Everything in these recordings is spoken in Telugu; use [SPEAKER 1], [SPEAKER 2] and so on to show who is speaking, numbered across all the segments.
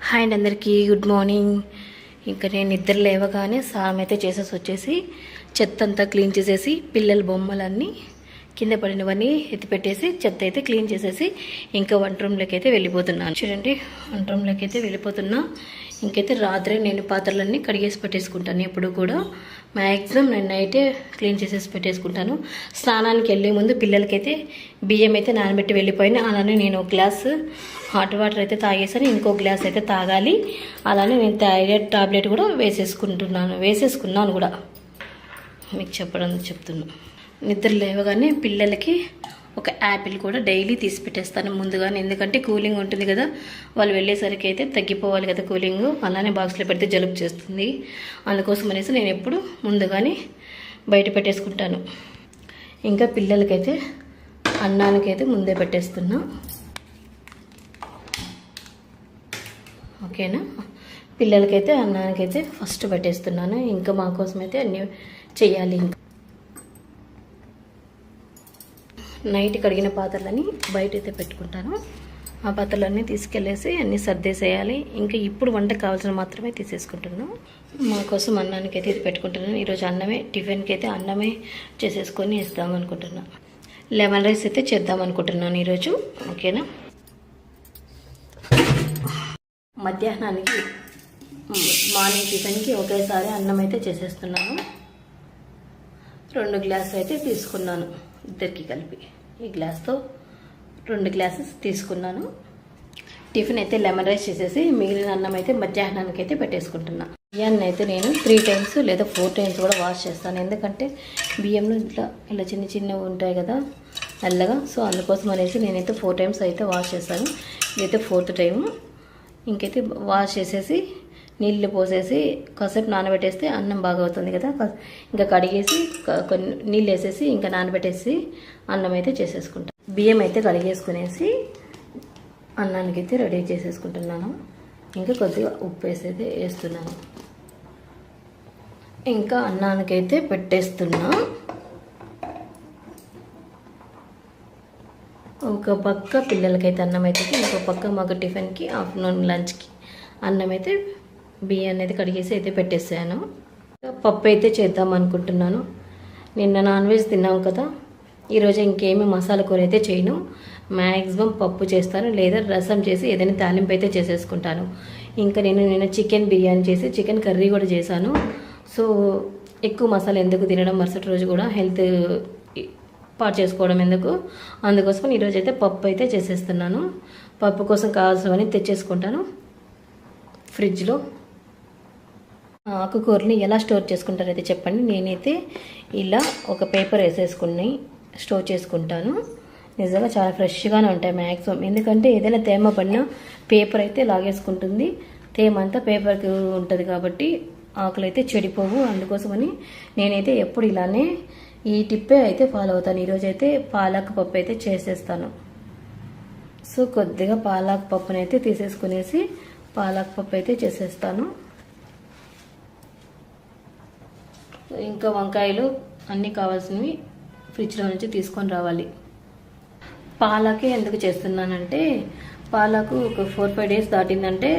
[SPEAKER 1] హాయ్ అండి, అందరికీ గుడ్ మార్నింగ్. ఇంకా నేను నిద్ర లేవగానే స్నానం అయితే చేసేసి వచ్చేసి చెత్త అంతా క్లీన్ చేసేసి పిల్లల బొమ్మలన్నీ కింద పడినవన్నీ ఎత్తిపెట్టేసి చెత్త అయితే క్లీన్ చేసేసి ఇంకా వంట రూమ్లోకి అయితే వెళ్ళిపోతున్నాను. చూడండి, వంట రూమ్లోకి అయితే వెళ్ళిపోతున్నా. ఇంకైతే రాత్రి నేను పాత్రలన్నీ కడిగేసి పెట్టేసుకుంటాను. ఎప్పుడు కూడా మ్యాక్సిమం నేను నైటే క్లీన్ చేసేసి పెట్టేసుకుంటాను. స్నానానికి వెళ్ళే ముందు పిల్లలకైతే బియ్యం అయితే నానబెట్టి వెళ్ళిపోయినా. అలానే నేను ఒక గ్లాసు హాట్ వాటర్ అయితే తాగేసాను, ఇంకో గ్లాస్ అయితే తాగాలి. అలానే నేను థైరాయిడ్ టాబ్లెట్ కూడా వేసేసుకున్నాను కూడా. మీకు చెప్తున్నాను. నిద్ర లేవగానే పిల్లలకి ఒక యాపిల్ కూడా డైలీ తీసి పెట్టేస్తాను ముందుగానే, ఎందుకంటే కూలింగ్ ఉంటుంది కదా, వాళ్ళు వెళ్ళేసరికి అయితే తగ్గిపోవాలి కదా కూలింగ్. అలానే బాక్స్లో పెడితే జలుబు చేస్తుంది. అందుకోసం అనేసి నేను ఎప్పుడు ముందుగానే బయట పెట్టేసుకుంటాను. ఇంకా పిల్లలకైతే అన్నానికైతే ముందే పెట్టేస్తున్నా. ఓకేనా, పిల్లలకైతే అన్నానికైతే ఫస్ట్ పెట్టేస్తున్నాను. ఇంకా మా కోసం అయితే అన్నీ చెయ్యాలి. ఇంకా నైట్ కడిగిన పాత్రలని బయట అయితే పెట్టుకుంటాను. ఆ పాత్రలన్నీ తీసుకెళ్ళేసి అన్నీ సర్దేసేయాలి. ఇంకా ఇప్పుడు వంటకు కావాల్సిన మాత్రమే తీసేసుకుంటున్నాను. మా కోసం అన్నానికి అయితే ఇది పెట్టుకుంటున్నాను. ఈరోజు అన్నమే, టిఫిన్కి అయితే అన్నమే చేసేసుకొని ఇస్తామనుకుంటున్నాను. లెమన్ రైస్ అయితే చేద్దామనుకుంటున్నాను ఈరోజు. ఓకేనా, మధ్యాహ్నానికి మార్నింగ్ టిఫిన్కి ఒకేసారి అన్నం అయితే చేసేస్తున్నాను. 2 గ్లాసులు అయితే తీసుకున్నాను ఇద్దరికి కలిపి. ఈ గ్లాస్తో 2 గ్లాసెస్ తీసుకున్నాను. టిఫిన్ అయితే లెమన్ రైస్ చేసేసి మిగిలిన అన్నం అయితే మధ్యాహ్నానికి అయితే పెట్టేసుకుంటున్నాను. బియ్యాన్ని అయితే నేను 3 టైమ్స్ లేదా 4 టైమ్స్ కూడా వాష్ చేస్తాను. ఎందుకంటే బియ్యంలో ఇలా చిన్న చిన్నవి ఉంటాయి కదా నల్లగా, సో అందుకోసం అనేసి నేనైతే 4 టైమ్స్ అయితే వాష్ చేస్తాను. ఇదైతే 4th టైము. ఇంకైతే వాష్ చేసేసి నీళ్ళు పోసేసి కాసేపు నానబెట్టేస్తే అన్నం బాగా అవుతుంది కదా. ఇంకా కడిగేసి కొన్ని నీళ్ళు వేసేసి ఇంకా నానబెట్టేసి అన్నం అయితే చేసేసుకుంటాను. బియ్యం అయితే కడిగేసుకునేసి అన్నానికి అయితే రెడీ చేసేసుకుంటున్నాను. ఇంకా కొద్దిగా ఉప్పు వేసేది వేస్తున్నాను. ఇంకా అన్నానికైతే పెట్టేస్తున్నా. ఒక పక్క పిల్లలకైతే అన్నం అయితే, ఇంకో పక్క మాకు టిఫిన్కి ఆఫ్టర్నూన్ లంచ్కి అన్నం అయితే బియ్యం అనేది కడిగేసి అయితే పెట్టేసాను. పప్పు అయితే చేద్దాం అనుకుంటున్నాను. నిన్న నాన్ వెజ్ తిన్నాం కదా, ఈరోజు ఇంకేమీ మసాలా కూర అయితే చేయను. మ్యాక్సిమం పప్పు చేస్తాను, లేదా రసం చేసి ఏదైనా తాలింపు అయితే చేసేసుకుంటాను. ఇంకా నిన్న చికెన్ బిర్యానీ చేసి చికెన్ కర్రీ కూడా చేశాను. సో ఎక్కువ మసాలా ఎందుకు తినడం, మరుసటి రోజు కూడా హెల్త్ పాటు చేసుకోవడం ఎందుకు, అందుకోసం ఈరోజు అయితే పప్పు అయితే చేసేస్తున్నాను. పప్పు కోసం కావాల్సినవన్నీ తెచ్చేసుకుంటాను ఫ్రిడ్జ్లో. ఆకుకూరని ఎలా స్టోర్ చేసుకుంటారైతే చెప్పండి. నేనైతే ఇలా ఒక పేపర్ వేసేసుకుని స్టోర్ చేసుకుంటాను. నిజంగా చాలా ఫ్రెష్గానే ఉంటాయి మ్యాక్సిమం. ఎందుకంటే ఏదైనా తేమ పడినా పేపర్ అయితే లాగేసుకుంటుంది. తేమ అంతా పేపర్కి ఉంటుంది కాబట్టి ఆకులు అయితే చెడిపోవు. అందుకోసమని నేనైతే ఎప్పుడు ఇలానే ఈ టిప్పే అయితే ఫాలో అవుతాను. ఈరోజు అయితే పాలక్ పప్పు అయితే చేసేస్తాను. సో కొద్దిగా పాలక్ పప్పుని అయితే తీసేసుకునేసి పాలక్ పప్పు అయితే చేసేస్తాను. ఇంకా వంకాయలు అన్నీ కావాల్సినవి ఫ్రిడ్జ్లో నుంచి తీసుకొని రావాలి. పాలకే ఎందుకు చేస్తున్నానంటే, పాలకు ఒక 4-5 డేస్ దాటిందంటే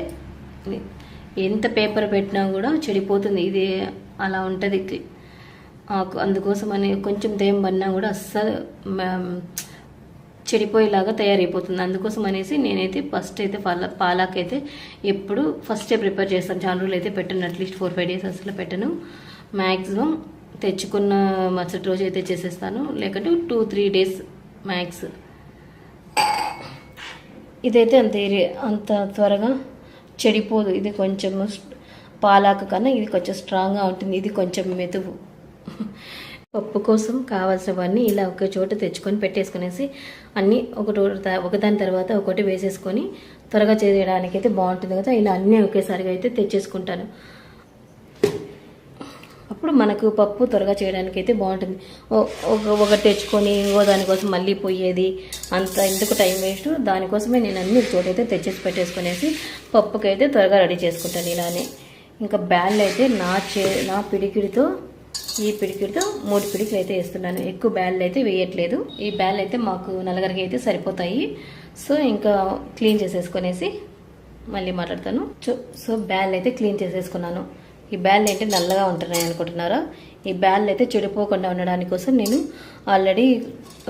[SPEAKER 1] ఎంత పేపర్ పెట్టినా కూడా చెడిపోతుంది. ఇది అలా ఉంటుంది అందుకోసమని కొంచెం తేమ పడినా కూడా అస్సలు చెడిపోయేలాగా తయారైపోతుంది. అందుకోసం అనేసి నేనైతే ఫస్ట్ అయితే పాలక్ అయితే ఎప్పుడు ఫస్టే ప్రిపేర్ చేస్తాను. చాలా రోజులు అయితే పెట్టను, అట్లీస్ట్ 4-5 డేస్ అసలు పెట్టను. మ్యాక్సిమం తెచ్చుకున్న మరుసటి రోజు అయితే చేసేస్తాను, లేకపోతే 2-3 డేస్ మ్యాక్స్. ఇదైతే అంత త్వరగా చెడిపోదు. ఇది కొంచెం పాలాకు కన్నా ఇది కొంచెం స్ట్రాంగ్గా ఉంటుంది, ఇది కొంచెం మెతువు. పప్పు కోసం కావాల్సినవన్నీ ఇలా ఒక చోట తెచ్చుకొని పెట్టేసుకునేసి అన్నీ ఒకదాని తర్వాత ఒకటి వేసేసుకొని త్వరగా చేయడానికి అయితే బాగుంటుంది కదా. ఇలా అన్నీ ఒకేసారిగా అయితే తెచ్చేసుకుంటాను. అప్పుడు మనకు పప్పు త్వరగా చేయడానికి అయితే బాగుంటుంది. ఒకటి తెచ్చుకొని దానికోసం మళ్ళీ పోయేది అంత ఎందుకు టైం వేస్ట్. దానికోసమే నేను అన్ని చోటైతే తెచ్చేసి పెట్టేసుకునేసి పప్పుకైతే త్వరగా రెడీ చేసుకుంటాను. ఇలానే ఇంకా బ్యాళ్ళు అయితే నా పిడికిడితో ఈ పిడికిడితో 3 పిడికిలు అయితే వేస్తున్నాను. ఎక్కువ బ్యాళ్ళు అయితే వేయట్లేదు. ఈ బ్యాళ్ళు అయితే మాకు నలుగురికి అయితే సరిపోతాయి. సో ఇంకా క్లీన్ చేసేసుకునేసి మళ్ళీ మాట్లాడతాను. సో బ్యాల్ అయితే క్లీన్ చేసేసుకున్నాను. ఈ బ్యాల్ ఏంటి నల్లగా ఉంటున్నాయి అనుకుంటున్నారా? ఈ బ్యాల్ అయితే చెడిపోకుండా ఉండడానికి కోసం నేను ఆల్రెడీ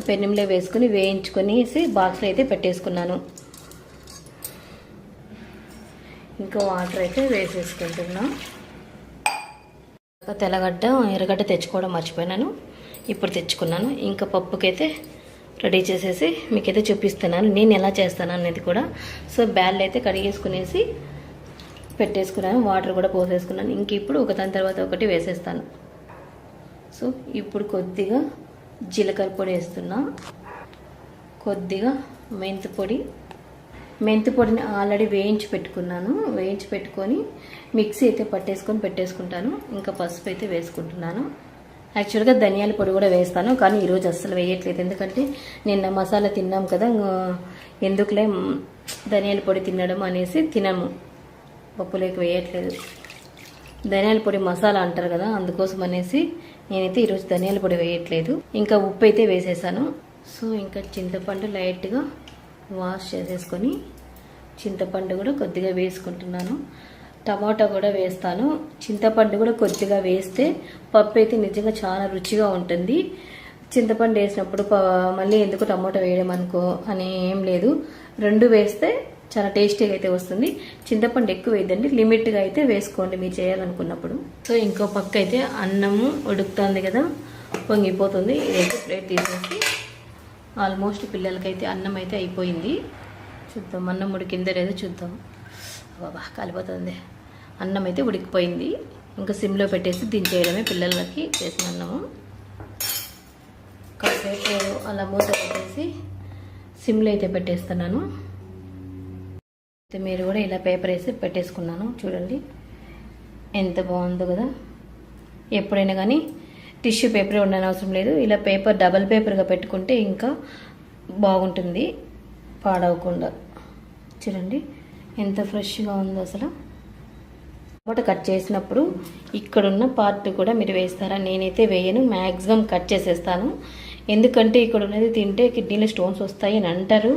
[SPEAKER 1] పెనంలో వేసుకుని వేయించుకొనేసి బాక్స్లో అయితే పెట్టేసుకున్నాను. ఇంకా వాటర్ అయితే వేసేసుకుంటున్నా. తెల్లగడ్డ ఎర్రగడ్డ తెచ్చుకోవడం మర్చిపోయినాను, ఇప్పుడు తెచ్చుకున్నాను. ఇంకా పప్పుకైతే రెడీ చేసేసి మీకైతే చూపిస్తున్నాను నేను ఎలా చేస్తాను అనేది కూడా. సో బ్యాల్ అయితే కడిగేసుకునేసి పెట్టేసుకున్నాను, వాటర్ కూడా పోసేసుకున్నాను. ఇంక ఇప్పుడు ఒకదాని తర్వాత ఒకటి వేసేస్తాను. సో ఇప్పుడు కొద్దిగా జీలకర్ర పొడి వేస్తున్నా, కొద్దిగా మెంతి పొడిని ఆల్రెడీ వేయించి పెట్టుకొని మిక్సీ అయితే పెట్టేసుకుంటాను. ఇంకా పసుపు అయితే వేసుకుంటున్నాను. యాక్చువల్గా ధనియాల పొడి కూడా వేస్తాను, కానీ ఈరోజు అస్సలు వేయట్లేదు. ఎందుకంటే నిన్న మసాలా తిన్నాం కదా, ఎందుకులే ధనియాల పొడి తినడం అనేసి తినము, పప్పులోకి వేయట్లేదు. ధనియాల పొడి మసాలా అంటారు కదా, అందుకోసం అనేసి నేనైతే ఈరోజు ధనియాల పొడి వేయట్లేదు. ఇంకా ఉప్పు అయితే వేసేసాను. సో ఇంకా చింతపండు లైట్గా వాష్ చేసేసుకొని చింతపండు కూడా కొద్దిగా వేసుకుంటున్నాను. టమాటా కూడా వేస్తాను. చింతపండు కూడా కొద్దిగా వేస్తే పప్పు అయితే నిజంగా చాలా రుచిగా ఉంటుంది. చింతపండు వేసినప్పుడు మళ్ళీ ఎందుకు టమాటా వేయడం అనుకో అని ఏం లేదు, రెండు వేస్తే చాలా టేస్టీగా అయితే వస్తుంది. చింతపండు ఎక్కువ వేయద్దండి, లిమిట్గా అయితే వేసుకోండి మీరు చేయాలనుకున్నప్పుడు. సో ఇంకో పక్క అయితే అన్నము ఉడుకుతుంది కదా, పొంగిపోతుంది. ఇదైతే ప్లేట్ తీసేసి ఆల్మోస్ట్ పిల్లలకైతే అన్నం అయితే అయిపోయింది. చూద్దాం అన్నం ఉడికిందో లేదో చూద్దాం. బాబా కాలిపోతుంది. అన్నం అయితే ఉడికిపోయింది. ఇంకా సిమ్లో పెట్టేసి దించేయడమే పిల్లలకి చేసిన అన్నము. కాసేపు అలా మూత పెట్టేసి సిమ్లో అయితే పెట్టేస్తున్నాను. మీరు కూడా ఇలా పేపర్ వేసి పెట్టేసుకున్నాను. చూడండి ఎంత బాగుందో కదా. ఎప్పుడైనా కానీ టిష్యూ పేపర్ ఉండని అవసరం లేదు, ఇలా పేపర్ డబల్ పేపర్గా పెట్టుకుంటే ఇంకా బాగుంటుంది, పాడవకుండా. చూడండి ఎంత ఫ్రెష్గా ఉందో అసలు. టమాటా కట్ చేసినప్పుడు ఇక్కడున్న పార్ట్ కూడా మీరు వేస్తారా? నేనైతే వేయను, మ్యాక్సిమం కట్ చేసేస్తాను. ఎందుకంటే ఇక్కడ ఉన్నది తింటే కిడ్నీలో స్టోన్స్ వస్తాయి అని అంటారు.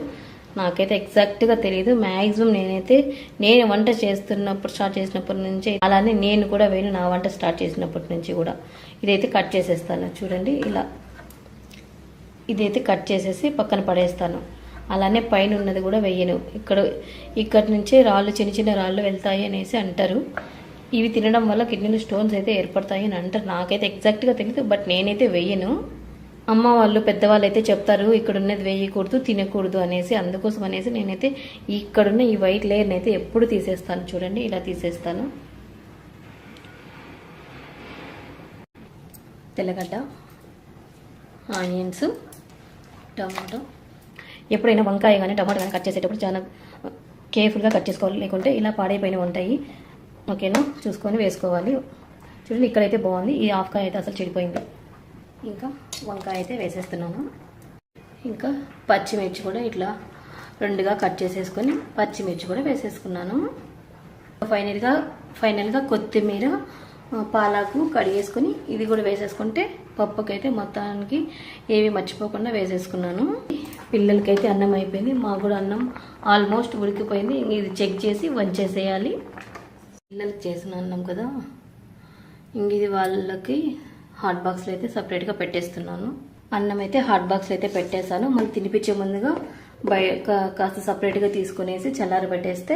[SPEAKER 1] నాకైతే ఎగ్జాక్ట్గా తెలియదు. మ్యాక్సిమం నేను వంట స్టార్ట్ చేసినప్పటి నుంచి అలానే నేను కూడా వేయను, నా వంట స్టార్ట్ చేసినప్పటి నుంచి కూడా. ఇదైతే కట్ చేసేస్తాను. చూడండి ఇలా ఇదైతే కట్ చేసేసి పక్కన పడేస్తాను. అలానే పైన ఉన్నది కూడా వేయను. ఇక్కడి నుంచే చిన్న చిన్న రాళ్ళు వెళ్తాయి అనేసి అంటారు. ఇవి తినడం వల్ల కిడ్నీలో స్టోన్స్ అయితే ఏర్పడతాయి అని అంటారు. నాకైతే ఎగ్జాక్ట్గా తెలియదు, బట్ నేనైతే వేయను. అమ్మ వాళ్ళు పెద్దవాళ్ళు అయితే చెప్తారు ఇక్కడ ఉన్నది వేయకూడదు, తినకూడదు అనేసి. అందుకోసం అనేసి నేనైతే ఇక్కడున్న ఈ వైట్ లేయర్ని అయితే ఎప్పుడు తీసేస్తాను. చూడండి ఇలా తీసేస్తాను. తెల్లగడ్డ, ఆనియన్స్, టమాటో. ఎప్పుడైనా వంకాయ కానీ టమాటో కానీ కట్ చేసేటప్పుడు చాలా కేర్ఫుల్గా కట్ చేసుకోవాలి, లేకుంటే ఇలా పాడైపోయినవి ఉంటాయి. ఓకేనా, చూసుకొని వేసుకోవాలి. చూడండి ఇక్కడైతే బాగుంది, ఈ హాఫ్ కాయ అయితే అసలు చెడిపోయింది. ఇంకా వంకాయ అయితే వేసేస్తున్నాను. ఇంకా పచ్చిమిర్చి కూడా ఇట్లా రెండుగా కట్ చేసేసుకొని పచ్చిమిర్చి కూడా వేసేసుకున్నాను. ఫైనల్గా కొత్తిమీర, పాలాకు కడిగేసుకొని ఇది కూడా వేసేసుకుంటే పప్పుకైతే మొత్తానికి ఏవి మర్చిపోకుండా వేసేసుకున్నాను. పిల్లలకైతే అన్నం అయిపోయింది, మాకు కూడా అన్నం ఆల్మోస్ట్ ఉడికిపోయింది. ఇది చెక్ చేసి వంచేసేయాలి. పిల్లలకి చేసిన అన్నం కదా, ఇంక ఇది వాళ్ళకి హాట్ బాక్స్లో అయితే సపరేట్గా పెట్టేస్తున్నాను. అన్నం అయితే హాట్ బాక్స్లో అయితే పెట్టేశాను. మళ్ళీ తినిపించే ముందుగా కాస్త సపరేట్గా తీసుకునేసి చల్లారి పెట్టేస్తే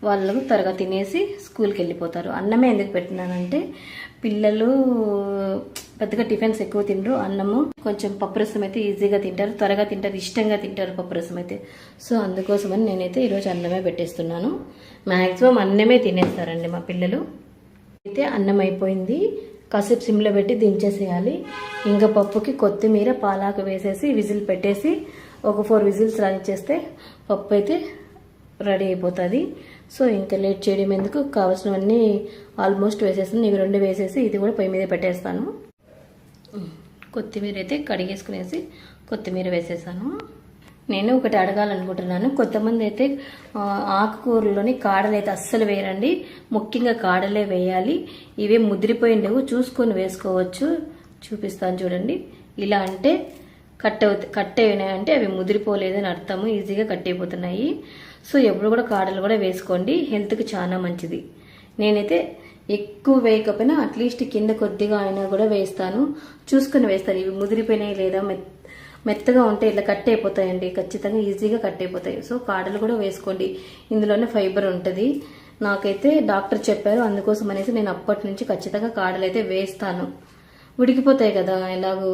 [SPEAKER 1] వాళ్ళు త్వరగా తినేసి స్కూల్కి వెళ్ళిపోతారు. అన్నమే ఎందుకు పెట్టినానంటే పిల్లలు పెద్దగా టిఫిన్స్ ఎక్కువ తినరు, అన్నము కొంచెం పప్పు రసం అయితే ఈజీగా తింటారు, త్వరగా తింటారు, ఇష్టంగా తింటారు పప్పు రసం అయితే. సో అందుకోసమని నేనైతే ఈరోజు అన్నమే పెట్టేస్తున్నాను. మ్యాక్సిమం అన్నమే తినేస్తారండి మా పిల్లలు. అయితే అన్నం అయిపోయింది, కాసేపు సిమ్లో పెట్టి దించేసేయాలి. ఇంకా పప్పుకి కొత్తిమీర, పాలాకు వేసేసి విజిల్ పెట్టేసి ఒక 4 విజిల్స్ రానిచ్చేస్తే పప్పు అయితే రెడీ అయిపోతుంది. సో ఇంకా లేట్ చేయడం ఎందుకు, కావాల్సినవన్నీ ఆల్మోస్ట్ వేసేస్తాను. ఇవి 2 వేసేసి ఇది కూడా పొయ్యి మీద పెట్టేస్తాను. కొత్తిమీర అయితే కడిగేసుకునేసి కొత్తిమీర వేసేసాను. నేను ఒకటి అడగాలనుకుంటున్నాను. కొంతమంది అయితే ఆకుకూరలోని కాడలు అయితే అస్సలు వేయరండి, ముఖ్యంగా కాడలే వేయాలి. ఇవే ముదిరిపోయిండేవు చూసుకొని వేసుకోవచ్చు. చూపిస్తాను చూడండి. ఇలా అంటే కట్ అయినాయంటే అవి ముదిరిపోలేదని అర్థము, ఈజీగా కట్ అయిపోతున్నాయి. సో ఎప్పుడు కూడా కాడలు కూడా వేసుకోండి, హెల్త్కి చాలా మంచిది. నేనైతే ఎక్కువ వేయకపోయినా అట్లీస్ట్ కింద కొద్దిగా అయినా కూడా వేస్తాను, చూసుకుని వేస్తాను. ఇవి ముదిరిపోయినాయి లేదా మెత్తగా ఉంటే ఇట్లా కట్ అయిపోతాయండి, ఖచ్చితంగా ఈజీగా కట్ అయిపోతాయి. సో కాడలు కూడా వేసుకోండి, ఇందులోనే ఫైబర్ ఉంటుంది. నాకైతే డాక్టర్ చెప్పారు, అందుకోసం అనేసి నేను అప్పటి నుంచి ఖచ్చితంగా కాడలు అయితే వేస్తాను. ఉడికిపోతాయి కదా, ఎలాగో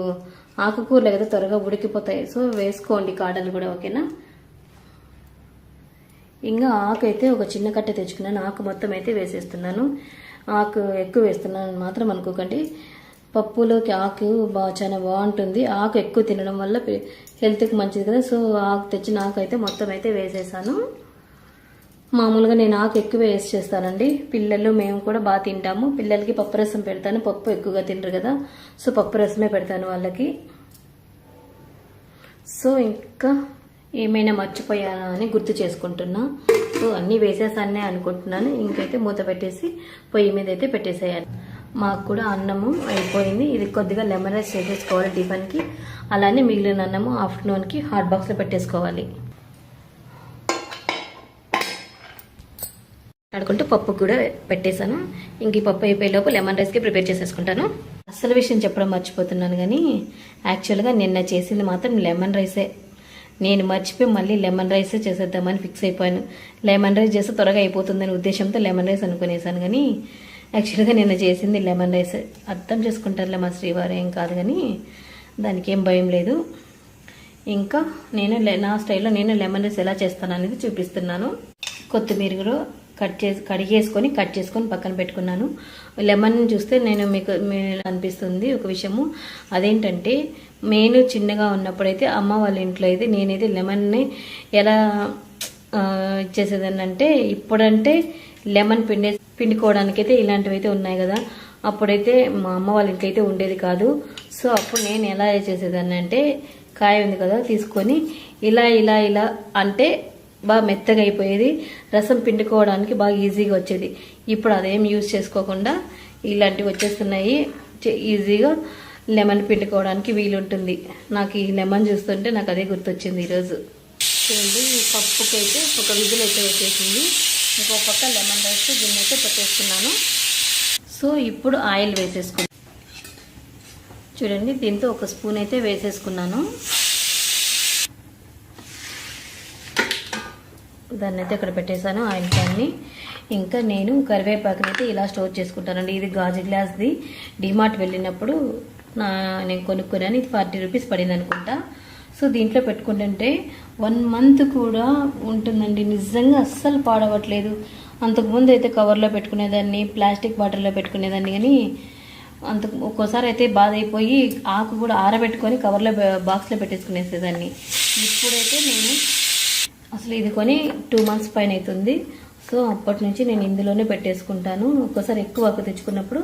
[SPEAKER 1] ఆకుకూరలే కదా, త్వరగా ఉడికిపోతాయి. సో వేసుకోండి కాడలు కూడా, ఓకేనా. ఇంకా ఆకు అయితే ఒక చిన్న కట్టె తెచ్చుకున్నాను, ఆకు మొత్తం అయితే వేసేస్తున్నాను. ఆకు ఎక్కువ వేస్తున్నాను మాత్రం అనుకోకండి, పప్పులోకి ఆకు చాలా బాగుంటుంది. ఆకు ఎక్కువ తినడం వల్ల హెల్త్కి మంచిది కదా. సో ఆకు తెచ్చిన ఆకు అయితే మొత్తం అయితే వేసేసాను. మామూలుగా నేను ఆకు ఎక్కువ వేసి చేస్తానండి, పిల్లలు మేము కూడా బాగా తింటాము. పిల్లలకి పప్పు రసం పెడతాను, పప్పు ఎక్కువగా తినరు కదా, సో పప్పు రసమే పెడతాను వాళ్ళకి. సో ఇంకా ఏమైనా మర్చిపోయానా అని గుర్తు చేసుకుంటున్నా. సో అన్నీ వేసేసానే అనుకుంటున్నాను. ఇంకైతే మూత పెట్టేసి పొయ్యి మీద అయితే పెట్టేసేయాలి. మాకు కూడా అన్నము అయిపోయింది, ఇది కొద్దిగా లెమన్ రైస్ చేసేసుకోవాలి టిఫిన్కి. అలానే మిగిలిన అన్నము ఆఫ్టర్నూన్కి హాట్ బాక్స్లో పెట్టేసుకోవాలి. ఆడుకుంటూ పప్పు కూడా పెట్టేశాను. ఇంక ఈ పప్పు అయిపోయేలోపు లెమన్ రైస్కి ప్రిపేర్ చేసేసుకుంటాను. అసలు విషయం చెప్పడం మర్చిపోతున్నాను కానీ యాక్చువల్గా నిన్న చేసింది మాత్రం లెమన్ రైసే. నేను మర్చిపోయి మళ్ళీ లెమన్ రైసే చేసేద్దామని ఫిక్స్ అయిపోయాను. లెమన్ రైస్ చేస్తే త్వరగా అయిపోతుందని ఉద్దేశంతో లెమన్ రైస్ అనుకునేసాను, కానీ యాక్చువల్గా నిన్న చేసింది లెమన్ రైస్. అర్థం చేసుకుంటారులే మా శ్రీవారు, ఏం కాదు, కానీ దానికి ఏం భయం లేదు. ఇంకా నేను నా స్టైల్లో నేను లెమన్ రైస్ ఎలా చేస్తాను అనేది చూపిస్తున్నాను. కొత్తిమీర కూడా కడిగేసుకొని కట్ చేసుకొని పక్కన పెట్టుకున్నాను. లెమన్ చూస్తే మీకు అనిపిస్తుంది ఒక విషయము, అదేంటంటే నేను చిన్నగా ఉన్నప్పుడైతే అమ్మ వాళ్ళ ఇంట్లో అయితే నేనైతే లెమన్ని ఎలా ఇచ్చేసేదాన్ని అంటే, ఇప్పుడంటే లెమన్ పిండుకోవడానికైతే ఇలాంటివి అయితే ఉన్నాయి కదా, అప్పుడైతే మా అమ్మ వాళ్ళ ఇంట్లో అయితే ఉండేది కాదు. సో అప్పుడు నేను ఎలా చేసేదాన్ని అంటే, కాయ ఉంది కదా తీసుకొని ఇలా ఇలా ఇలా అంటే బాగా మెత్తగా అయిపోయేది, రసం పిండుకోవడానికి బాగా ఈజీగా వచ్చేది. ఇప్పుడు అదేం యూజ్ చేసుకోకుండా ఇలాంటివి వచ్చేస్తున్నాయి, ఈజీగా లెమన్ పిండుకోవడానికి వీలుంటుంది. నాకు ఈ లెమన్ చూస్తుంటే నాకు అదే గుర్తొచ్చింది ఈరోజు. చూడండి, ఈ పప్పుకి అయితే ఒక విజిల్ అయితే వచ్చేసింది. ఇంకో పక్క లెమన్ రైస్ దీన్ని అయితే పెట్టేసుకున్నాను. సో ఇప్పుడు ఆయిల్ వేసేసుకున్నాను. చూడండి, దీంతో ఒక స్పూన్ అయితే వేసేసుకున్నాను. దాన్ని అయితే ఇక్కడ పెట్టేశాను ఆయిల్ క్యాన్ని. ఇంకా నేను కరివేపాకుని అయితే ఇలా స్టోర్ చేసుకుంటానండి. ఇది గాజు గ్లాస్ది, డిమార్ట్ వెళ్ళినప్పుడు నేను కొనుక్కున్నాను. ఇది 40 రూపీస్ పడింది అనుకుంటా. సో దీంట్లో పెట్టుకుంటుంటే 1 మంత్ కూడా ఉంటుందండి, నిజంగా అస్సలు పాడవట్లేదు. అంతకుముందు అయితే కవర్లో పెట్టుకునేదాన్ని, ప్లాస్టిక్ బాటిల్లో పెట్టుకునేదాన్ని, కానీ ఒక్కోసారి అయితే బాధ అయిపోయి ఆకు కూడా ఆరబెట్టుకొని కవర్లో బాక్స్లో పెట్టేసుకునేసేదాన్ని. ఇప్పుడైతే నేను అసలు ఇది కొని 2 మంత్స్ పైన అవుతుంది. సో అప్పటి నుంచి నేను ఇందులోనే పెట్టేసుకుంటాను. ఒక్కోసారి ఎక్కువ ఆకు తెచ్చుకున్నప్పుడు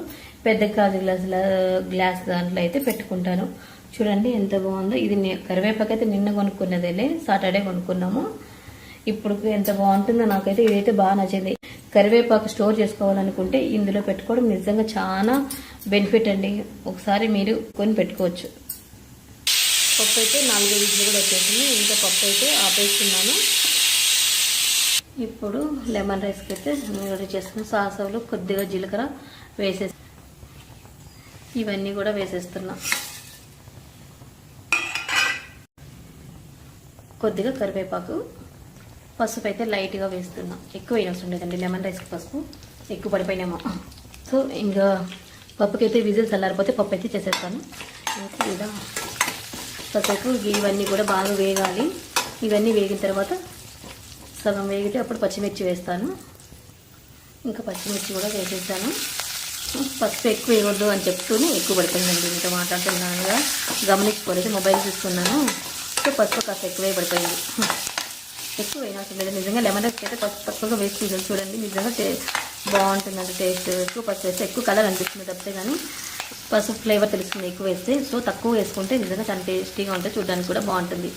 [SPEAKER 1] పెద్ద గాజు గ్లాస్ దాంట్లో అయితే పెట్టుకుంటాను. చూడండి ఎంత బాగుందో. ఇది కరివేపాకు అయితే నిన్న కొనుక్కున్నదేలే, సాటర్డే కొనుక్కున్నాము. ఇప్పుడు ఎంత బాగుంటుందో, నాకైతే ఇదైతే బాగా నచ్చింది. కరివేపాకు స్టోర్ చేసుకోవాలనుకుంటే ఇందులో పెట్టుకోవడం నిజంగా చాలా బెనిఫిట్ అండి. ఒకసారి మీరు కొని పెట్టుకోవచ్చు. పప్పు అయితే 4 విజిల్లు కూడా వచ్చేసింది. ఇంకా పప్పు అయితే ఆపేస్తున్నాను. ఇప్పుడు లెమన్ రైస్కి అయితే రెడీ చేసుకుని సాసవులు కొద్దిగా జీలకర్ర వేసేసి ఇవన్నీ కూడా వేసేస్తున్నా. కొద్దిగా కరివేపాకు, పసుపు అయితే లైట్గా వేస్తున్నా. ఎక్కువ వేయవలసి ఉండేదండి లెమన్ రైస్కి, పసుపు ఎక్కువ పడిపోయినామో. సో ఇంకా పప్పుకైతే విజిల్ చల్లారిపోతే పప్పు అయితే చేసేస్తాను. ఇంకా ఇలా పసుపు ఇవన్నీ కూడా బాగా వేగాలి. ఇవన్నీ వేగిన తర్వాత సగం వేగితే అప్పుడు పచ్చిమిర్చి వేస్తాను. ఇంకా పచ్చిమిర్చి కూడా వేసేసాను. పసుపు ఎక్కువ వేయకూడదు అని చెప్తూనే ఎక్కువ పడిపోయిందండి. ఇంకా మాట్లాడుతున్నానుగా గమనించుకోలేదు, మొబైల్ చూసుకున్నాను. సో పసుపు కాస్త ఎక్కువే పడిపోయింది. ఎక్కువ వేయాల్సి లేదు నిజంగా. లెమన్ రైస్కి అయితే పసుపు తక్కువగా వేసుకుంటాను. చూడండి, నిజంగా బాగుంటుందండి టేస్ట్. ఎక్కువ పసుపు వేస్తే ఎక్కువ కలర్ అనిపిస్తుంది తప్పితే, కానీ పసుపు ఫ్లేవర్ తెలుస్తుంది ఎక్కువ వేస్తే. సో తక్కువ వేసుకుంటే నిజంగా చాలా టేస్టీగా ఉంటుంది, చూడడానికి కూడా బాగుంటుంది.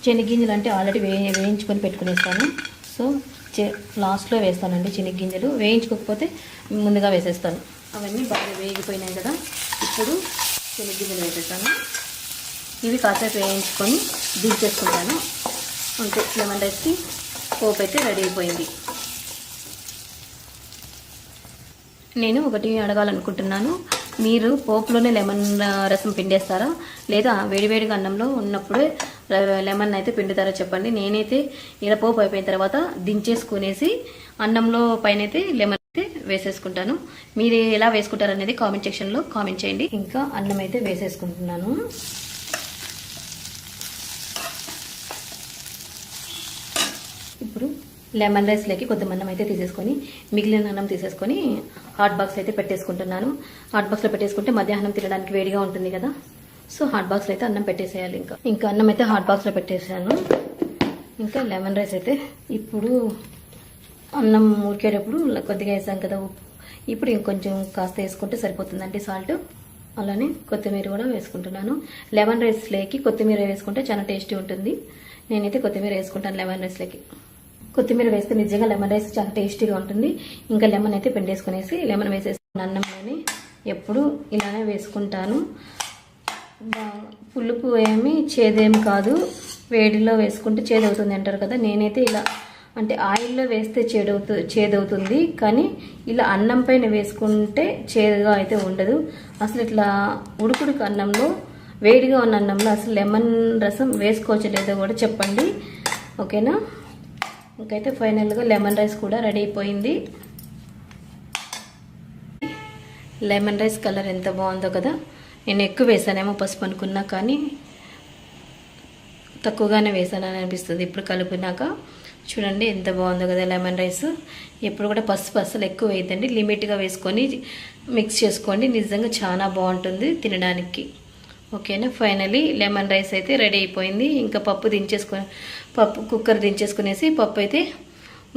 [SPEAKER 1] శనగగింజలు అంటే ఆల్రెడీ వేయించుకొని పెట్టుకునేస్తాను. సో లాస్ట్లో వేస్తానండి శనగగింజలు. వేయించుకోకపోతే ముందుగా వేసేస్తాను. అవన్నీ బాగా వేగిపోయినాయి కదా, ఇప్పుడు శనగగింజలు వేసేస్తాను. ఇవి కాసేపు వేయించుకొని దించేసుకుంటాను. అంతే, లెమన్ రైస్కి పోపు అయితే రెడీ అయిపోయింది. నేను ఒకటి అడగాలనుకుంటున్నాను, మీరు పోపులోనే లెమన్ రసం పిండేస్తారా లేదా వేడివేడిగా అన్నంలో ఉన్నప్పుడే లెమన్ అయితే పిండుతారా చెప్పండి. నేనైతే ఇలా పోపు అయిపోయిన తర్వాత దించేసుకునేసి అన్నంలో పైన అయితే లెమన్ అయితే వేసేసుకుంటాను. మీరు ఎలా వేసుకుంటారు అనేది కామెంట్ సెక్షన్లో కామెంట్ చేయండి. ఇంకా అన్నం అయితే వేసేసుకుంటున్నాను. ఇప్పుడు లెమన్ రైస్లోకి కొద్దిగా అన్నం అయితే తీసేసుకొని మిగిలిన అన్నం తీసేసుకొని హాట్ బాక్స్ అయితే పెట్టేసుకుంటున్నాను. హాట్ బాక్స్లో పెట్టేసుకుంటే మధ్యాహ్నం తినడానికి వేడిగా ఉంటుంది కదా, సో హాట్ బాక్స్లో అయితే అన్నం పెట్టేసేయాలి. ఇంకా అన్నం అయితే హాట్ బాక్స్లో పెట్టేసాను. ఇంకా లెమన్ రైస్ అయితే ఇప్పుడు అన్నం ఉడికేటప్పుడు కొద్దిగా వేసాం కదా ఉప్పు, ఇప్పుడు ఇంకొంచెం కాస్త వేసుకుంటే సరిపోతుందండి సాల్ట్. అలానే కొత్తిమీర కూడా వేసుకుంటున్నాను. లెమన్ రైస్లోకి కొత్తిమీర వేసుకుంటే చాలా టేస్టీ ఉంటుంది. నేనైతే కొత్తిమీర వేసుకుంటాను లెమన్ రైస్లోకి. కొత్తిమీర వేస్తే నిజంగా లెమన్ రైస్ చాలా టేస్టీగా ఉంటుంది. ఇంకా లెమన్ అయితే పిండేసుకునేసి లెమన్ వేసేసుకుని అన్నంలోని ఎప్పుడు ఇలానే వేసుకుంటాను. పులుపు ఏమి చేదేం కాదు, వేడిలో వేసుకుంటే చేదవుతుంది అంటారు కదా. నేనైతే ఇలా అంటే ఆయిల్లో వేస్తే చేదవుతుంది, కానీ ఇలా అన్నం పైన వేసుకుంటే చేదుగా అయితే ఉండదు. అసలు ఇట్లా ఉడుకుడుకు అన్నంలో, వేడిగా ఉన్న అన్నంలో అసలు లెమన్ రసం వేసుకోవచ్చు లేదో కూడా చెప్పండి, ఓకేనా. ఇంకైతే ఫైనల్గా లెమన్ రైస్ కూడా రెడీ అయిపోయింది. లెమన్ రైస్ కలర్ ఎంత బాగుందో కదా. నేను ఎక్కువ వేసానేమో పసుపు అనుకున్నా, కానీ తక్కువగానే వేసానని అనిపిస్తుంది ఇప్పుడు కలుపునాక. చూడండి ఎంత బాగుందో కదా లెమన్ రైస్. ఎప్పుడు కూడా పసుపు అసలు ఎక్కువ వేయద్దండి, లిమిట్గా వేసుకొని మిక్స్ చేసుకోండి. నిజంగా చాలా బాగుంటుంది తినడానికి, ఓకేనా. ఫైనలీ లెమన్ రైస్ అయితే రెడీ అయిపోయింది. ఇంకా పప్పు కుక్కర్ దించేసుకునేసి పప్పు అయితే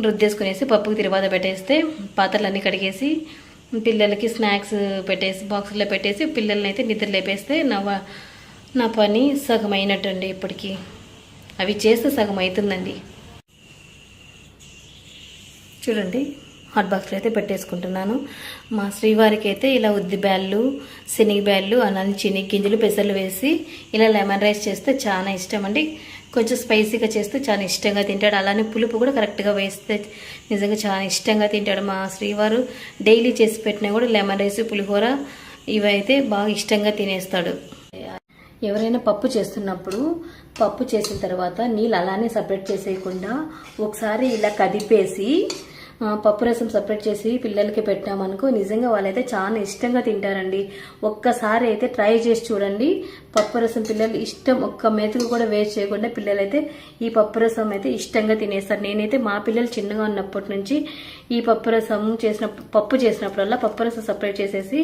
[SPEAKER 1] రుద్దేసుకునేసి పప్పుకి తిరువాత పెట్టేస్తే పాత్రలన్నీ కడిగేసి పిల్లలకి స్నాక్స్ పెట్టేసి బాక్సుల్లో పెట్టేసి పిల్లల్ని అయితే నిద్ర లేపేస్తే నా పని సగం అయినట్టండి. ఇప్పటికీ అవి చేస్తే సగం అవుతుందండి. చూడండి హాట్ బాక్స్లో అయితే పెట్టేసుకుంటున్నాను. మా శ్రీవారికి అయితే ఇలా ఉద్ది బ్యాళ్ళు, శనగ బ్యాళ్ళు, అలానే చిన్ని గింజలు, పెసర్లు వేసి ఇలా లెమన్ రైస్ చేస్తే చాలా ఇష్టం అండి. కొంచెం స్పైసీగా చేస్తే చాలా ఇష్టంగా తింటాడు. అలానే పులుపు కూడా కరెక్ట్గా వేస్తే నిజంగా చాలా ఇష్టంగా తింటాడు. మా శ్రీవారు డైలీ చేసి పెట్టినా కూడా లెమన్ రైస్, పులిహోర ఇవైతే బాగా ఇష్టంగా తినేస్తాడు. ఎవరైనా పప్పు చేస్తున్నప్పుడు పప్పు చేసిన తర్వాత నీళ్ళు అలానే సపరేట్ చేసేయకుండా ఒకసారి ఇలా కదిపేసి పప్పు రసం సపరేట్ చేసి పిల్లలకి పెట్టామనుకో నిజంగా వాళ్ళైతే చాలా ఇష్టంగా తింటారండి. ఒక్కసారి అయితే ట్రై చేసి చూడండి. పప్పు రసం పిల్లలు ఇష్టం, ఒక్క మెతుకు కూడా వేస్ట్ చేయకుండా పిల్లలైతే ఈ పప్పు రసం అయితే ఇష్టంగా తినేస్తారు. నేనైతే మా పిల్లలు చిన్నగా ఉన్నప్పటి నుంచి ఈ పప్పు చేసినప్పుడల్లా పప్పు రసం సపరేట్ చేసేసి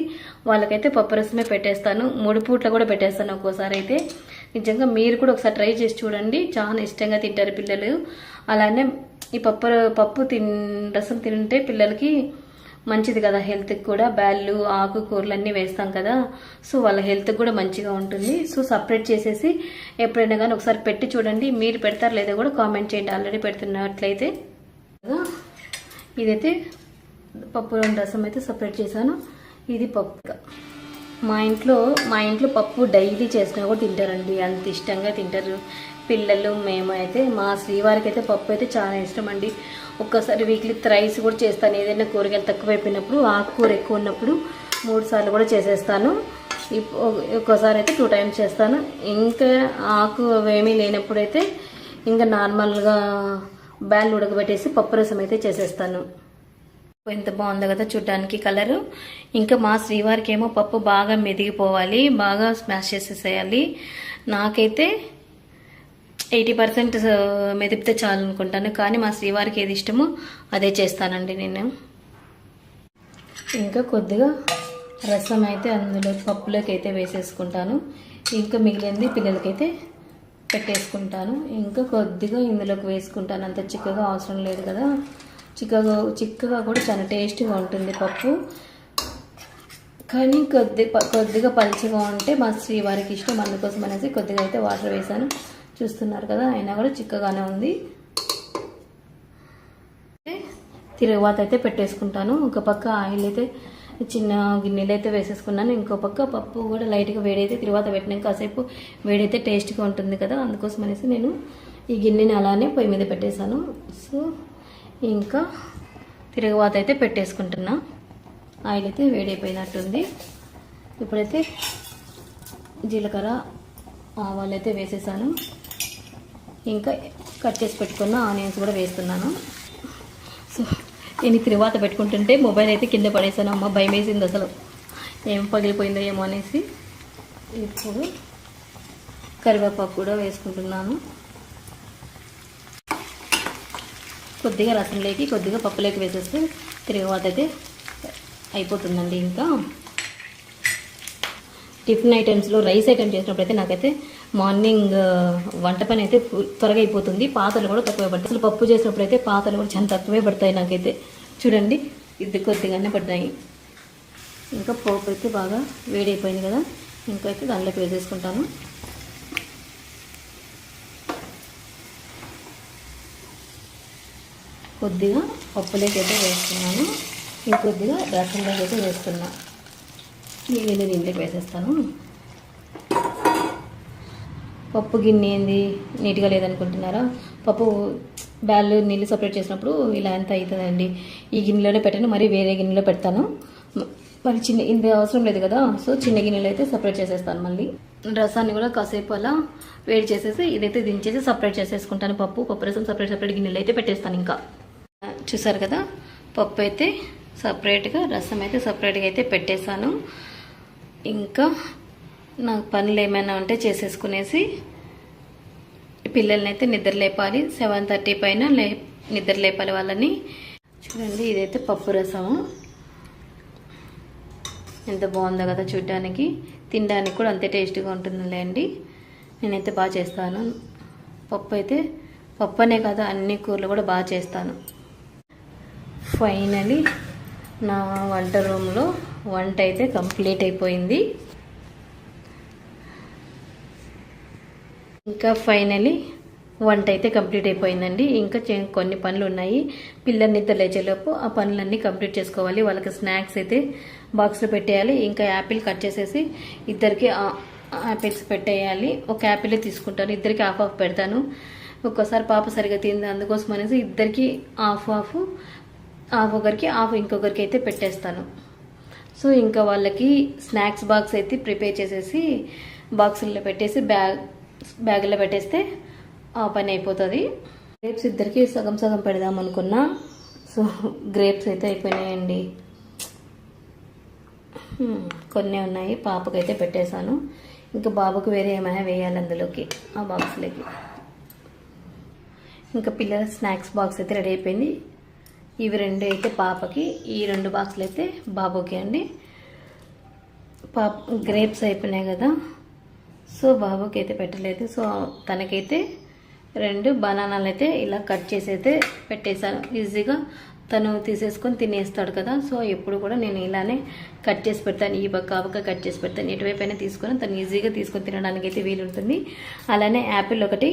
[SPEAKER 1] వాళ్ళకైతే పప్పు రసమే పెట్టేస్తాను. 3 పూట్ల కూడా పెట్టేస్తాను ఒక్కోసారి అయితే. నిజంగా మీరు కూడా ఒకసారి ట్రై చేసి చూడండి, చాలా ఇష్టంగా తింటారు పిల్లలు. అలానే ఈ పప్పు రసం తింటే పిల్లలకి మంచిది కదా, హెల్త్కి కూడా. బ్యాళ్ళు, ఆకుకూరలు అన్నీ వేస్తాం కదా, సో వాళ్ళ హెల్త్కి కూడా మంచిగా ఉంటుంది. సో సపరేట్ చేసేసి ఎప్పుడైనా కానీ ఒకసారి పెట్టి చూడండి. మీరు పెడతారు లేదా కూడా కామెంట్ చేయండి, ఆల్రెడీ పెడుతున్నట్లయితే. ఇదైతే పప్పు రసం అయితే సపరేట్ చేశాను. ఇది పప్పు. మా ఇంట్లో పప్పు డైలీ చేసినా కూడా తింటారండి, అంత ఇష్టంగా తింటారు పిల్లలు. మేమైతే మా శ్రీవారికి అయితే పప్పు అయితే చాలా ఇష్టం అండి. ఒక్కసారి వీక్లీ థ్రైస్ కూడా చేస్తాను. ఏదైనా కూరగాయలు తక్కువైపోయినప్పుడు, ఆకుకూర ఎక్కువ ఉన్నప్పుడు 3 సార్లు కూడా చేసేస్తాను. ఒక్కోసారి అయితే 2 టైమ్స్ చేస్తాను. ఇంకా ఆకు ఏమీ లేనప్పుడు అయితే ఇంకా నార్మల్గా బ్యాళ్ళు ఉడకబెట్టేసి పప్పు రసం అయితే చేసేస్తాను. ఎంత బాగుందో కదా చూడడానికి కలరు. ఇంకా మా శ్రీవారికి ఏమో పప్పు బాగా మెదిగిపోవాలి, బాగా స్మాష్ చేసేసేయాలి. నాకైతే 80% మెదిపితే చాలు అనుకుంటాను, కానీ మా శ్రీవారికి ఏది ఇష్టమో అదే చేస్తానండి నేను. ఇంకా కొద్దిగా రసం అయితే అందులో పప్పులోకి అయితే వేసేసుకుంటాను. ఇంకా మిగిలింది పిల్లలకైతే పెట్టేసుకుంటాను. ఇంకా కొద్దిగా ఇందులోకి వేసుకుంటాను, అంత చిక్కగా అవసరం లేదు కదా. చిక్కగా కూడా చాలా టేస్టీగా ఉంటుంది పప్పు, కానీ కొద్దిగా పలుచగా ఉంటే మా శ్రీవారికి ఇష్టం. అందుకోసం అనేసి కొద్దిగా అయితే వాటర్ వేసాను. చూస్తున్నారు కదా, అయినా కూడా చిక్కగానే ఉంది. తిరుగువాత అయితే పెట్టేసుకుంటాను. ఒక పక్క ఆయిల్ అయితే చిన్న గిన్నెలు అయితే వేసేసుకున్నాను. ఇంకో పక్క పప్పు కూడా లైట్గా వేడైతే తర్వాత పెట్టినాక కాసేపు వేడైతే టేస్ట్గా ఉంటుంది కదా, అందుకోసం అనేసి నేను ఈ గిన్నెని అలానే పొయ్యి మీద పెట్టేశాను. సో ఇంకా తిరగవాత అయితే పెట్టేసుకుంటున్నా. ఆయిల్ అయితే వేడైపోయినట్టుంది. ఇప్పుడైతే జీలకర్ర ఆవాలు అయితే వేసేసాను. ఇంకా కట్ చేసి పెట్టుకున్న ఆనియన్స్ కూడా వేస్తున్నాను. సో నేను తిరువాత పెట్టుకుంటుంటే మొబైల్ అయితే కింద పడేసాను. అమ్మ భయం వేసింది, అసలు ఏం పగిలిపోయిందో ఏమో అనేసి. ఇప్పుడు కరివేపాకు కూడా వేసుకుంటున్నాను. కొద్దిగా రసంలోకి కొద్దిగా పప్పులోకి వేసేస్తే తిరువాత అయితే అయిపోతుందండి. ఇంకా టిఫిన్ ఐటమ్స్లో రైస్ ఐటమ్ చేసినప్పుడు అయితే నాకైతే మార్నింగ్ వంట పని అయితే త్వరగా అయిపోతుంది. పాత్రలు కూడా తక్కువే పడతాయి. అసలు పప్పు చేసినప్పుడు అయితే పాత్రలు కూడా చాలా తక్కువే పడతాయి నాకైతే. చూడండి, ఇది కొద్దిగానే పడ్డాయి. ఇంకా పోపు అయితే బాగా వేడైపోయింది కదా, ఇంకా అయితే దాంట్లోకి వేసేసుకుంటాను. కొద్దిగా పప్పులోకి అయితే వేస్తున్నాను, ఇంకొద్దిగా రసంలోకి అయితే వేస్తున్నాను. నీళ్ళు దీంట్లోకి వేసేస్తాను. పప్పు గిన్నె ఏంది నీట్గా లేదనుకుంటున్నారా? పప్పు బ్యాళ్ళు నీళ్ళు సపరేట్ చేసినప్పుడు ఇలా ఎంత అవుతుందండి. ఈ గిన్నెలోనే పెట్టాను, మరి వేరే గిన్నెలో పెడతాను. మరి చిన్న ఇంత అవసరం లేదు కదా, సో చిన్న గిన్నెలో అయితే సపరేట్ చేసేస్తాను. మళ్ళీ రసాన్ని కూడా కాసేపు అలా వేడి చేసేసి ఇదైతే దించేసి సపరేట్ చేసేసుకుంటాను. పప్పు రసం సపరేట్ గిన్నెలో అయితే పెట్టేస్తాను. ఇంకా చూసారు కదా, పప్పు అయితే సపరేట్గా, రసం అయితే సపరేట్గా అయితే పెట్టేశాను. ఇంకా నాకు పనులు ఏమైనా ఉంటే చేసేసుకునేసి పిల్లల్ని అయితే నిద్ర లేపాలి. 7:30 పైన నిద్ర లేపాలి వాళ్ళని. చూడండి, ఇదైతే పప్పు రసము ఎంత బాగుందో కదా చూడడానికి. తినడానికి కూడా అంతే టేస్ట్గా ఉంటుందిలేండి. నేనైతే బాగా చేస్తాను. పప్పు అనే కాదు, అన్ని కూరలు కూడా బాగా చేస్తాను. ఫైనలీ నా వంట రూమ్లో వంట అయితే కంప్లీట్ అయిపోయింది. ఇంకా ఫైనలీ వంట అయితే కంప్లీట్ అయిపోయిందండి. ఇంకా కొన్ని పనులు ఉన్నాయి. పిల్లల్ని నిద్ర లేచేలోపు ఆ పనులన్నీ కంప్లీట్ చేసుకోవాలి. వాళ్ళకి స్నాక్స్ అయితే బాక్స్లో పెట్టేయాలి. ఇంకా యాపిల్ కట్ చేసేసి ఇద్దరికి యాపిల్స్ పెట్టేయాలి. ఒక యాపిల్ తీసుకుంటాను, ఇద్దరికి హాఫ్ పెడతాను. ఒక్కోసారి పాప సరిగా తింది, అందుకోసం అనేసి ఇద్దరికి హాఫ్ ఒకరికి హాఫ్ ఇంకొకరికి అయితే పెట్టేస్తాను. సో ఇంకా వాళ్ళకి స్నాక్స్ బాక్స్ అయితే ప్రిపేర్ చేసేసి బాక్సుల్లో పెట్టేసి బ్యాగ్లో పెట్టేస్తే ఆ పని అయిపోతుంది. గ్రేప్స్ ఇద్దరికి సగం పెడదాం అనుకున్నా. సో గ్రేప్స్ అయితే అయిపోయినాయండి. కొన్ని ఉన్నాయి, పాపకైతే పెట్టేశాను. ఇంకా బాబుకు వేరే ఏమైనా వేయాలి అందులోకి, ఆ బాక్స్లోకి. ఇంకా పిల్లల స్నాక్స్ బాక్స్ అయితే రెడీ అయిపోయింది. ఇవి 2 అయితే పాపకి, ఈ 2 బాక్సులు అయితే బాబుకి అండి. గ్రేప్స్ అయిపోయినాయి కదా, సో బాబుకి అయితే పెట్టలేదు. సో తనకైతే 2 బనానాలు అయితే ఇలా కట్ చేసి అయితే పెట్టేశాను. ఈజీగా తను తీసేసుకొని తినేస్తాడు కదా. సో ఎప్పుడు కూడా నేను ఇలానే కట్ చేసి పెడతాను. ఈ పక్క కట్ చేసి పెడతాను. ఎటువైపు అయినా తీసుకొని తను ఈజీగా తీసుకొని తినడానికి అయితే వీలుంటుంది. అలానే యాపిల్ ఒకటి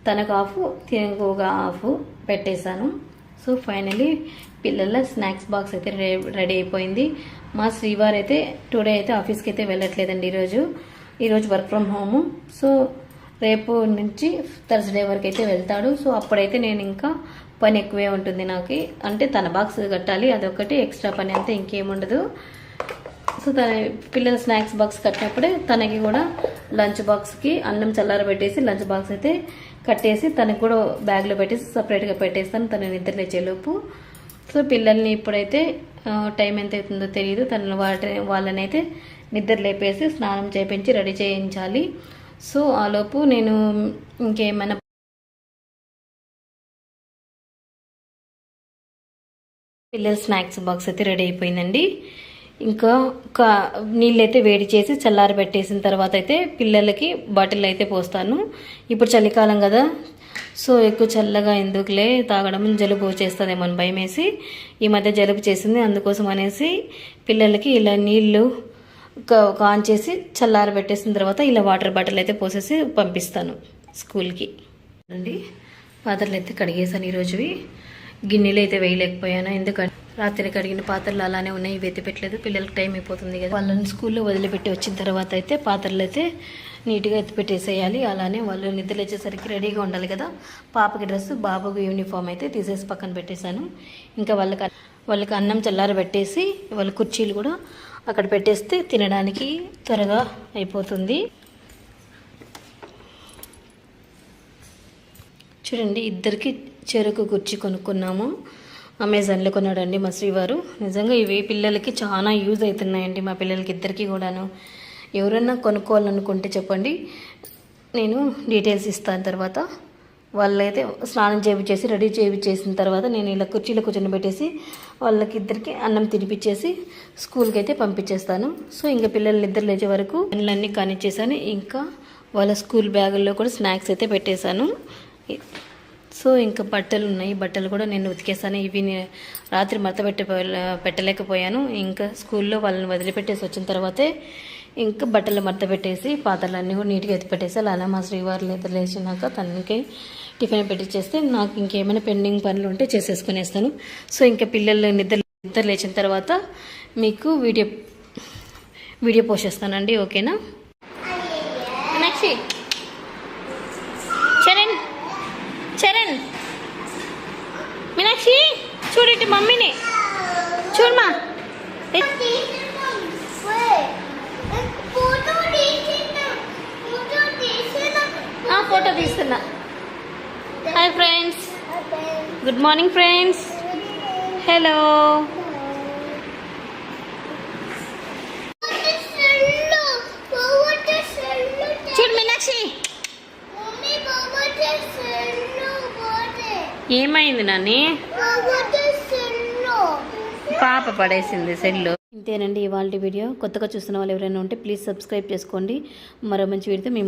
[SPEAKER 1] తనకు హాఫ్, తినకు హాఫ్ పెట్టేశాను. సో ఫైనలీ పిల్లల స్నాక్స్ బాక్స్ అయితే రెడీ అయిపోయింది. మా శ్రీవారు అయితే టుడే అయితే ఆఫీస్కి అయితే వెళ్ళట్లేదండి. ఈరోజు వర్క్ ఫ్రమ్ హోము. సో రేపు నుంచి థర్స్డే వరకు అయితే వెళ్తాడు. సో అప్పుడైతే నేను ఇంకా పని ఎక్కువే ఉంటుంది నాకు. అంటే తన బాక్స్ కట్టాలి, అదొకటి ఎక్స్ట్రా పని, అంతే, ఇంకేముండదు. సో పిల్లల స్నాక్స్ బాక్స్ కట్టినప్పుడే తనకి కూడా లంచ్ బాక్స్కి అన్నం చల్లారబెట్టేసి లంచ్ బాక్స్ అయితే కట్టేసి తనకు కూడా బ్యాగ్లో పెట్టేసి సపరేట్గా పెట్టేస్తాను తను నిద్ర లేచేలోపు. సో పిల్లల్ని ఇప్పుడైతే టైం ఎంత అవుతుందో తెలియదు. వాళ్ళని అయితే నిద్ర లేపేసి స్నానం చేయించి రెడీ చేయించాలి. సో ఆలోపు నేను ఇంకేమైనా పిల్లల స్నాక్స్ బాక్స్ అయితే రెడీ అయిపోయిందండి. ఇంకా నీళ్ళైతే వేడి చేసి చల్లారబెట్టేసిన తర్వాత అయితే పిల్లలకి బాటిల్ అయితే పోస్తాను. ఇప్పుడు చలికాలం కదా, సో ఎక్కువ చల్లగా ఎందుకులే తాగడం, జలుబు చేస్తుందేమో అని భయం వేసి ఈ మధ్య జలుబు చేసింది. అందుకోసం అనేసి పిల్లలకి ఇలా నీళ్ళు ఆన్ చేసి చల్లారబెట్టేసిన తర్వాత ఇలా వాటర్ బాటిల్ అయితే పోసేసి పంపిస్తాను స్కూల్కి అండి. పాత్రలు అయితే కడిగేసాను ఈరోజువి. గిన్నెలు అయితే వేయలేకపోయాను, ఎందుకంటే రాత్రి కడిగిన పాత్రలు అలానే ఉన్నాయి, ఇవి ఎత్తి పెట్టలేదు, పిల్లలకి టైం అయిపోతుంది కదా. వాళ్ళని స్కూల్లో వదిలిపెట్టి వచ్చిన తర్వాత అయితే పాత్రలు అయితే నీట్గా ఎత్తి పెట్టేసేయాలి. అలానే వాళ్ళు నిద్ర లేచేసరికి రెడీగా ఉండాలి కదా. పాపకి డ్రెస్, బాబుకి యూనిఫామ్ అయితే తీసేసి పక్కన పెట్టేశాను. ఇంకా వాళ్ళకి అన్నం చల్లారబెట్టేసి వాళ్ళ కుర్చీలు కూడా అక్కడ పెట్టేస్తే తినడానికి త్వరగా అయిపోతుంది. చూడండి, ఇద్దరికి చెరుకు కుర్చీ కొనుక్కున్నాము. అమెజాన్లో కొన్నాడండి మా శ్రీవారు. నిజంగా ఇవి పిల్లలకి చాలా యూజ్ అవుతున్నాయండి, మా పిల్లలకి ఇద్దరికి కూడాను. ఎవరన్నా కొనుక్కోవాలనుకుంటే చెప్పండి, నేను డీటెయిల్స్ ఇస్తాను. తర్వాత వాళ్ళైతే స్నానం చేయించేసి రెడీ చేయించేసిన తర్వాత నేను ఇలా కుర్చీలో కూర్చొని వాళ్ళకి ఇద్దరికి అన్నం తినిపించేసి స్కూల్కి అయితే పంపించేస్తాను. సో ఇంకా పిల్లలు నిద్ర లేచే వరకు పనులన్నీ కానిచ్చేసాను. ఇంకా వాళ్ళ స్కూల్ బ్యాగుల్లో కూడా స్నాక్స్ అయితే పెట్టేశాను. సో ఇంకా బట్టలు ఉన్నాయి, బట్టలు కూడా నేను ఉతికేసాను. ఇవి రాత్రి మడత పెట్టలేకపోయాను. ఇంకా స్కూల్లో వాళ్ళని వదిలిపెట్టేసి వచ్చిన తర్వాతే ఇంకా బట్టలు మడత పెట్టేసి పాత్రలన్నీ కూడా నీట్గా ఎత్తిపెట్టేసి అలా మా శ్రీవారు నిద్ర లేచినాక తనకి టిఫిన్ పెట్టించేస్తే నాకు ఇంకేమైనా పెండింగ్ పనులు ఉంటే చేసేసుకునేస్తాను. సో ఇంకా పిల్లలు నిద్ర లేచిన తర్వాత మీకు వీడియో పోస్ట్ చేస్తానండి. ఓకేనా? మీనాక్షి, చరణ్, మీనాక్షి చూడు మమ్మీని చూడమా. ఫోటో తీస్తున్నా. Hi friends, good morning friends, hello. చూడు మీనాక్షి, ఏమైంది నాని? పాప పడేసింది సెల్లు. ఇంతేనండి ఇవాళ వీడియో. కొత్తగా చూస్తున్న వాళ్ళు ఎవరైనా ఉంటే ప్లీజ్ సబ్స్క్రైబ్ చేసుకోండి. మరో మంచి వీడియోతో మేము